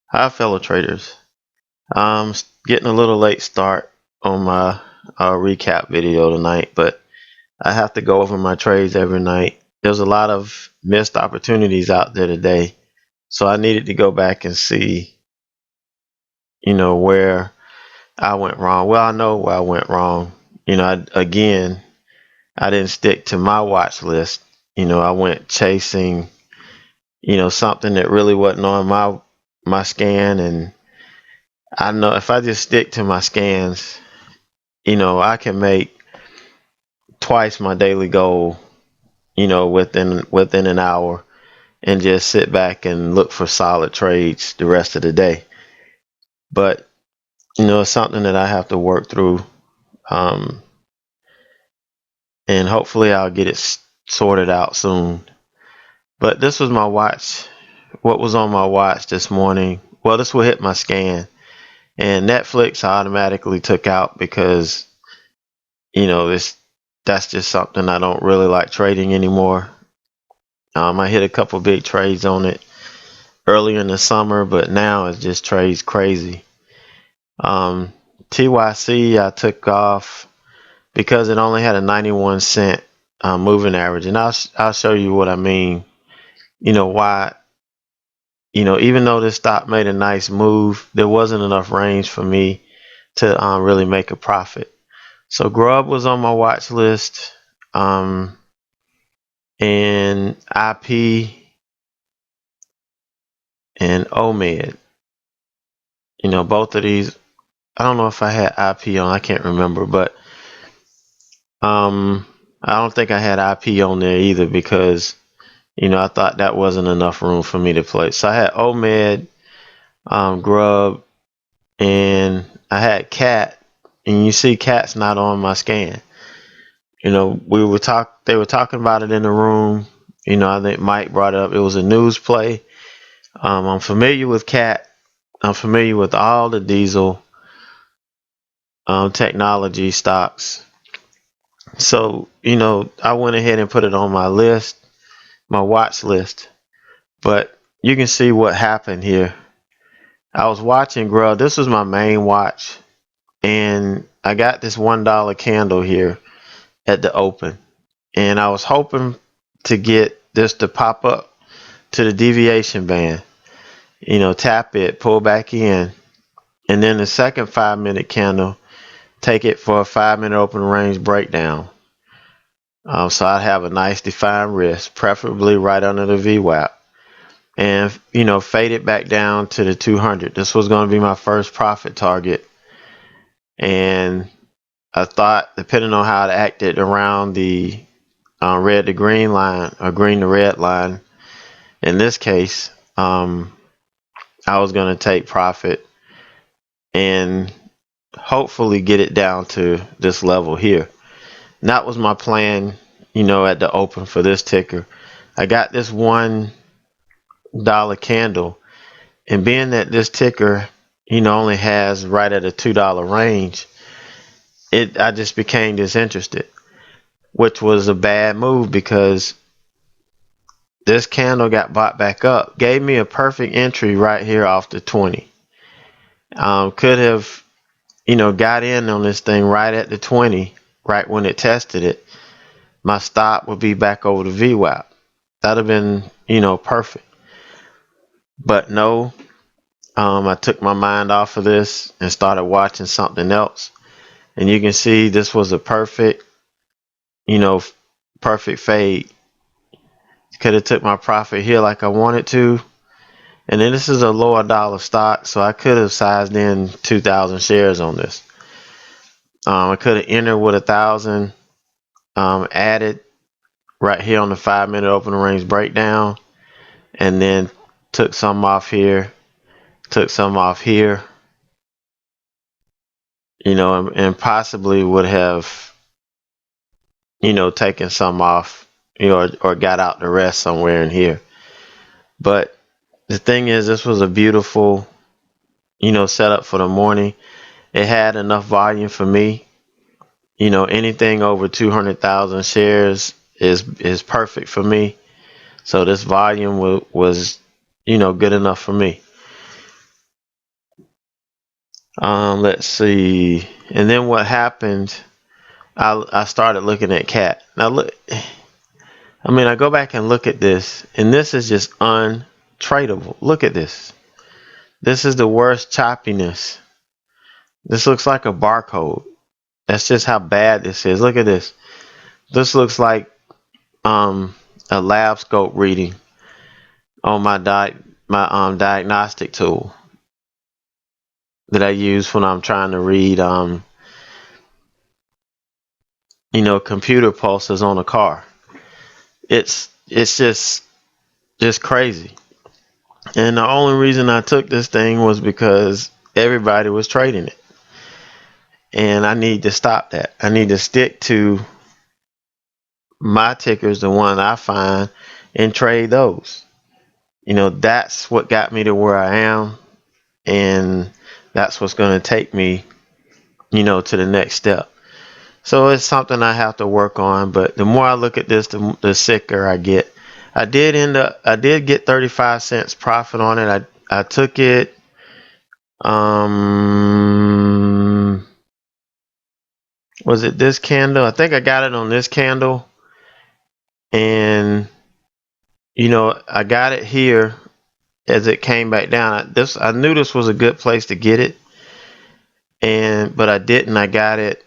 Hi, fellow traders. Getting a little late start on my recap video tonight, but I have to go over my trades every night. There's a lot of missed opportunities out there today, so I needed to go back and see, where I went wrong. Well, I know where I went wrong. I didn't stick to my watch list. I went chasing, something that really wasn't on my scan, and I know if I just stick to my scans, I can make twice my daily goal, within an hour and just sit back and look for solid trades the rest of the day. But, it's something that I have to work through. Um, and hopefully I'll get it sorted out soon. But this was my watch. What was on my watch this morning? Well, this will hit my scan. And Netflix I automatically took out because, this that's just something I don't really like trading anymore. I hit a couple big trades on it earlier in the summer, but now it just trades crazy. TYC I took off because it only had a 91 cent moving average, and I'll show you what I mean. Why? Even though this stock made a nice move, there wasn't enough range for me to really make a profit. So Grub was on my watch list, and IP and OMED. Both of these. I don't know if I had IP on. I can't remember, but I don't think I had IP on there either because I thought that wasn't enough room for me to play. So I had OMED, Grub, and I had Cat, and you see Cat's not on my scan. They were talking about it in the room. I think Mike brought it up. It was a news play. I'm familiar with Cat. I'm familiar with all the diesel technology stocks. So, I went ahead and put it on my list, my watch list. But you can see what happened here. I was watching Grub. This was my main watch. And I got this $1 candle here at the open. And I was hoping to get this to pop up to the deviation band. Tap it, pull back in. And then the second 5-minute candle, take it for a 5-minute open range breakdown. So I'd have a nice defined risk, preferably right under the VWAP. And, fade it back down to the 200. This was going to be my first profit target. And I thought, depending on how it acted around the red to green line or green to red line, in this case, I was going to take profit and hopefully get it down to this level here. And that was my plan, at the open for this ticker. I got this $1 candle, and being that this ticker, only has right at a $2 range, I just became disinterested, which was a bad move because this candle got bought back up, gave me a perfect entry right here off the 20. Could have, got in on this thing right at the 20, right when it tested it. My stop would be back over the VWAP. That'd have been, perfect. But no, I took my mind off of this and started watching something else. And you can see this was a perfect, you know, perfect fade. Could have took my profit here like I wanted to. And then this is a lower dollar stock, so I could have sized in 2,000 shares on this. I could have entered with 1,000, added right here on the 5-minute open range breakdown, and then took some off here, took some off here, and possibly would have, taken some off, or got out the rest somewhere in here. But the thing is, this was a beautiful, setup for the morning. It had enough volume for me. Anything over 200,000 shares is perfect for me. So this volume was good enough for me. Let's see. And then what happened? I started looking at cat. Now look, I mean, I go back and look at this, and this is just untradeable. Look at this. This is the worst choppiness. This looks like a barcode. That's just how bad this is. Look at this. This looks like a lab scope reading on my diagnostic tool that I use when I'm trying to read computer pulses on a car. It's just crazy. And the only reason I took this thing was because everybody was trading it. And I need to stop that. I need to stick to my tickers, the one I find, and trade those. That's what got me to where I am, and that's what's going to take me, to the next step. So it's something I have to work on, but the more I look at this, the sicker I get. I did get 35 cents profit on it. I took it, was it this candle? I think I got it on this candle, and I got it here as it came back down. I knew this was a good place to get it, but I didn't. I got it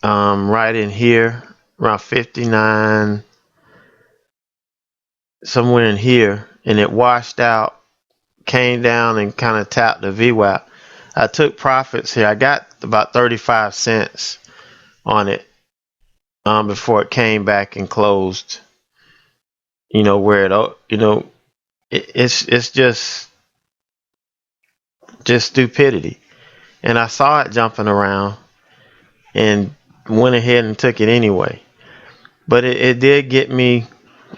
right in here around 59, somewhere in here, and it washed out, came down, and kind of tapped the VWAP. I took profits here. I got about 35 cents on it before it came back and closed. Where it's just stupidity. And I saw it jumping around and went ahead and took it anyway. But it did get me,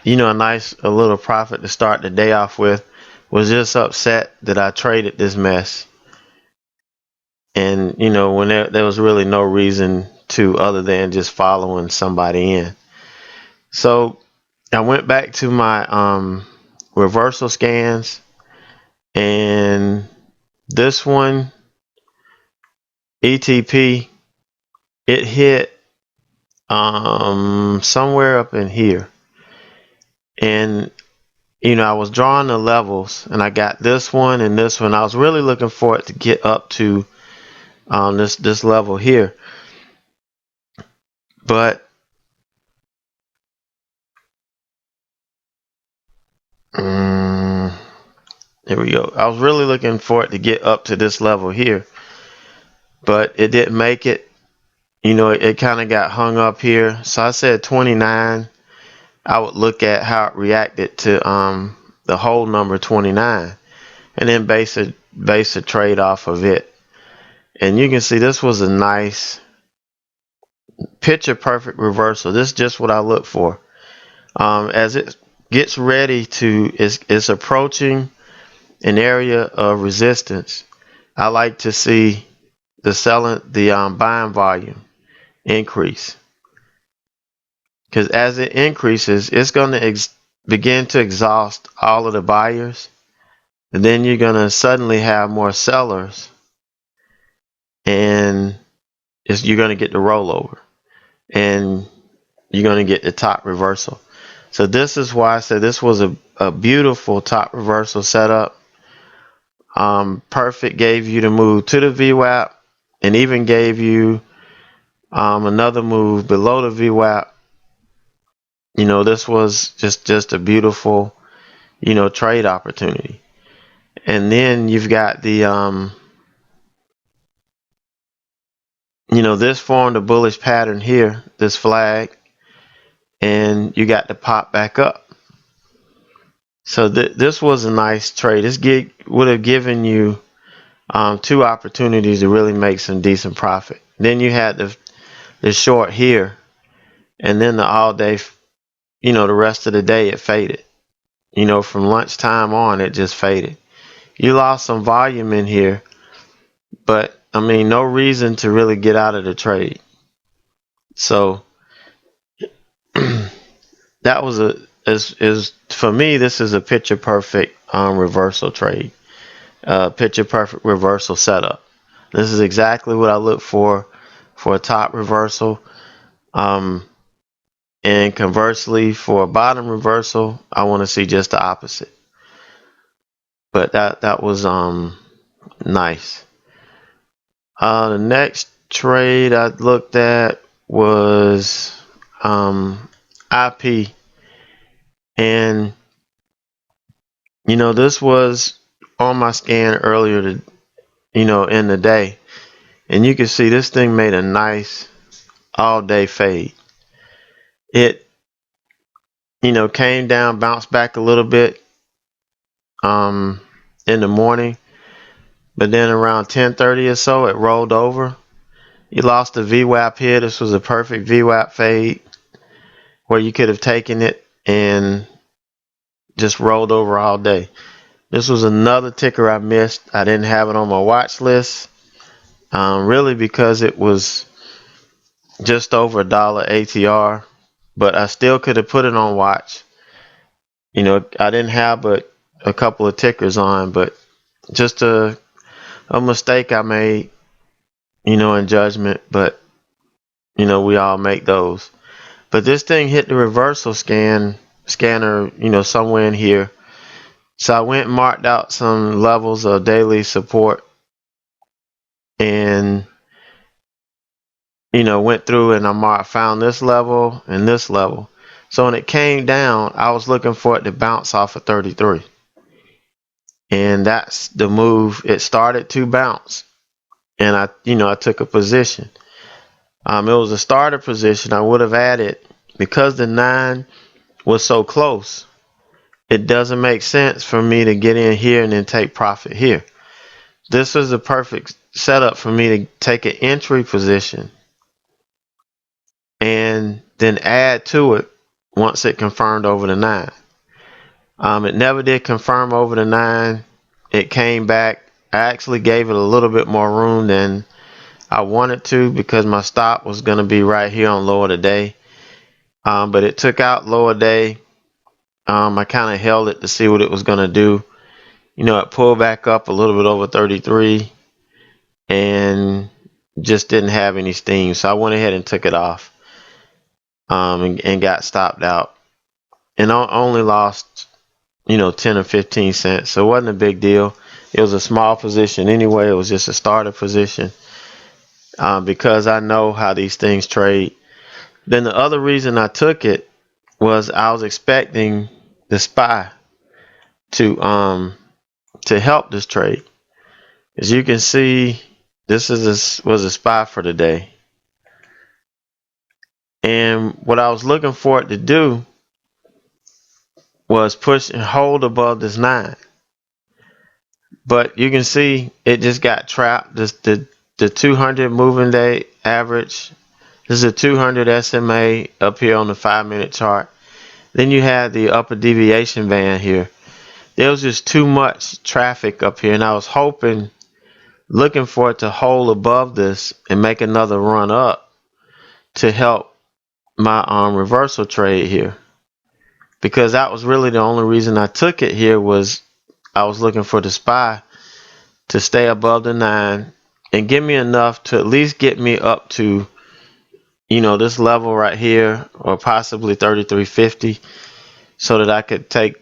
a little profit to start the day off with. Was just upset that I traded this mess. And, when there was really no reason to other than just following somebody in. So I went back to my reversal scans, and this one, ETP, it hit somewhere up in here. And I was drawing the levels, and I got this one and this one. I was really looking for it to get up to this level here. But here we go. I was really looking for it to get up to this level here, but it didn't make it. It kind of got hung up here. So I said 29. I would look at how it reacted to the whole number 29, and then base a trade off of it. And you can see this was a nice picture perfect reversal. This is just what I look for. As it gets ready to, it's approaching an area of resistance. I like to see the buying volume increase, because as it increases, it's going to begin to exhaust all of the buyers, and then you're going to suddenly have more sellers, and you're going to get the rollover, and you're going to get the top reversal. So this is why I said this was a beautiful top reversal setup. Perfect gave you the move to the VWAP, and even gave you another move below the VWAP. This was just a beautiful, trade opportunity. And then you've got the this formed a bullish pattern here, this flag, and you got to pop back up. So this was a nice trade. This gig would have given you two opportunities to really make some decent profit. Then you had the short here, and then the all day, the rest of the day it faded. From lunchtime on, it just faded. You lost some volume in here, but I mean, no reason to really get out of the trade. So that was for me, this is a picture perfect reversal trade, picture perfect reversal setup. This is exactly what I look for a top reversal. Um, and conversely, for a bottom reversal, I want to see just the opposite. But that was nice. The next trade I looked at was IP, and this was on my scan earlier in the day, and you can see this thing made a nice all day fade. It came down, bounced back a little bit in the morning, but then around 10:30 or so it rolled over. You lost the VWAP here. This was a perfect VWAP fade where you could have taken it and just rolled over all day. This was another ticker I missed. I didn't have it on my watch list, really because it was just over $1 ATR, but I still could have put it on watch. I didn't have but a couple of tickers on, but just a mistake I made, in judgment, but we all make those. But this thing hit the reversal scanner, somewhere in here. So I went and marked out some levels of daily support and went through and found this level and this level. So when it came down, I was looking for it to bounce off of 33. And that's the move. It started to bounce. And I took a position. It was a starter position. I would have added, because the 9 was so close, it doesn't make sense for me to get in here and then take profit here. This was the perfect setup for me to take an entry position and then add to it once it confirmed over the 9. It never did confirm over the 9. It came back. I actually gave it a little bit more room than I wanted to because my stop was going to be right here on lower today. But it took out lower day. I kind of held it to see what it was going to do. It pulled back up a little bit over 33 and just didn't have any steam. So I went ahead and took it off and got stopped out. And I only lost, 10 or 15 cents. So it wasn't a big deal. It was a small position anyway. It was just a starter position because I know how these things trade. Then the other reason I took it was I was expecting the SPY to help this trade. As you can see, this was a SPY for today. And what I was looking for it to do was push and hold above this 9. But you can see it just got trapped. The 200 moving day average. This is a 200 SMA up here on the 5-minute chart. Then you have the upper deviation band here. There was just too much traffic up here, and I was looking for it to hold above this and make another run up to help my reversal trade here. Because that was really the only reason I took it here, was I was looking for the SPY to stay above the 9 and give me enough to at least get me up to this level right here, or possibly 33.50, so that I could take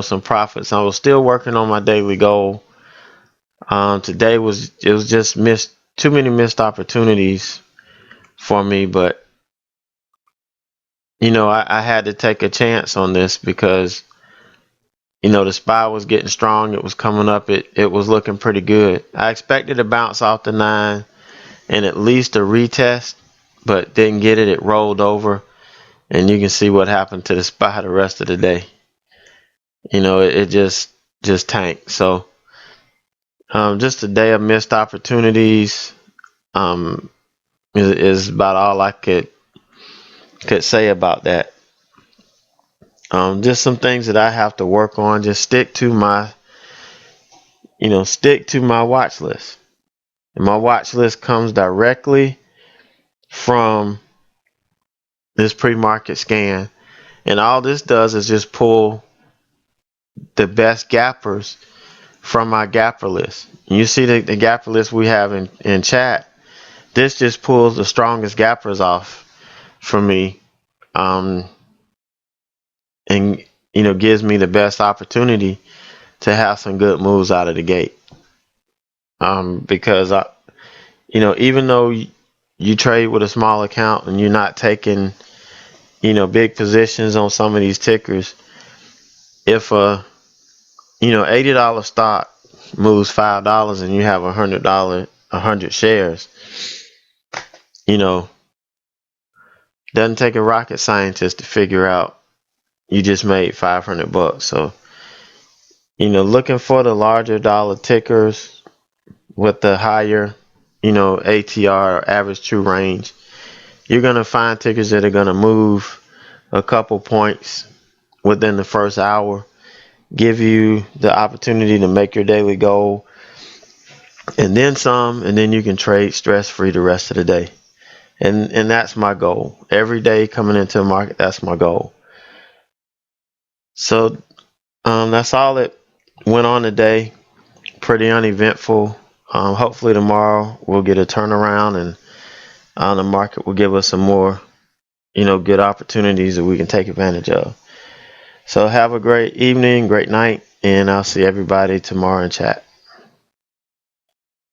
some profits. I was still working on my daily goal. Today was just too many missed opportunities for me, but I had to take a chance on this because the SPY was getting strong. It was coming up. It was looking pretty good. I expected to bounce off the 9 and at least a retest, but didn't get it. It rolled over, and you can see what happened to the SPY the rest of the day. It just tanked. So just a day of missed opportunities is about all I could say about that. Just some things that I have to work on. Just stick to my watch list. And my watch list comes directly from this pre-market scan. And all this does is just pull the best gappers from my gapper list. You see the gapper list we have in chat. This just pulls the strongest gappers off for me, um, and gives me the best opportunity to have some good moves out of the gate. Because even though you trade with a small account and you're not taking big positions on some of these tickers, if a $80 stock moves $5 and you have $100 shares, doesn't take a rocket scientist to figure out you just made $500. So looking for the larger dollar tickers with the higher ATR, or average true range, you're gonna find tickers that are gonna move a couple points within the first hour, give you the opportunity to make your daily goal, and then some, and then you can trade stress-free the rest of the day. And that's my goal. Every day coming into the market, that's my goal. So that's all that went on today. Pretty uneventful. Hopefully tomorrow we'll get a turnaround, and the market will give us some more good opportunities that we can take advantage of. So have a great evening, great night, and I'll see everybody tomorrow in chat.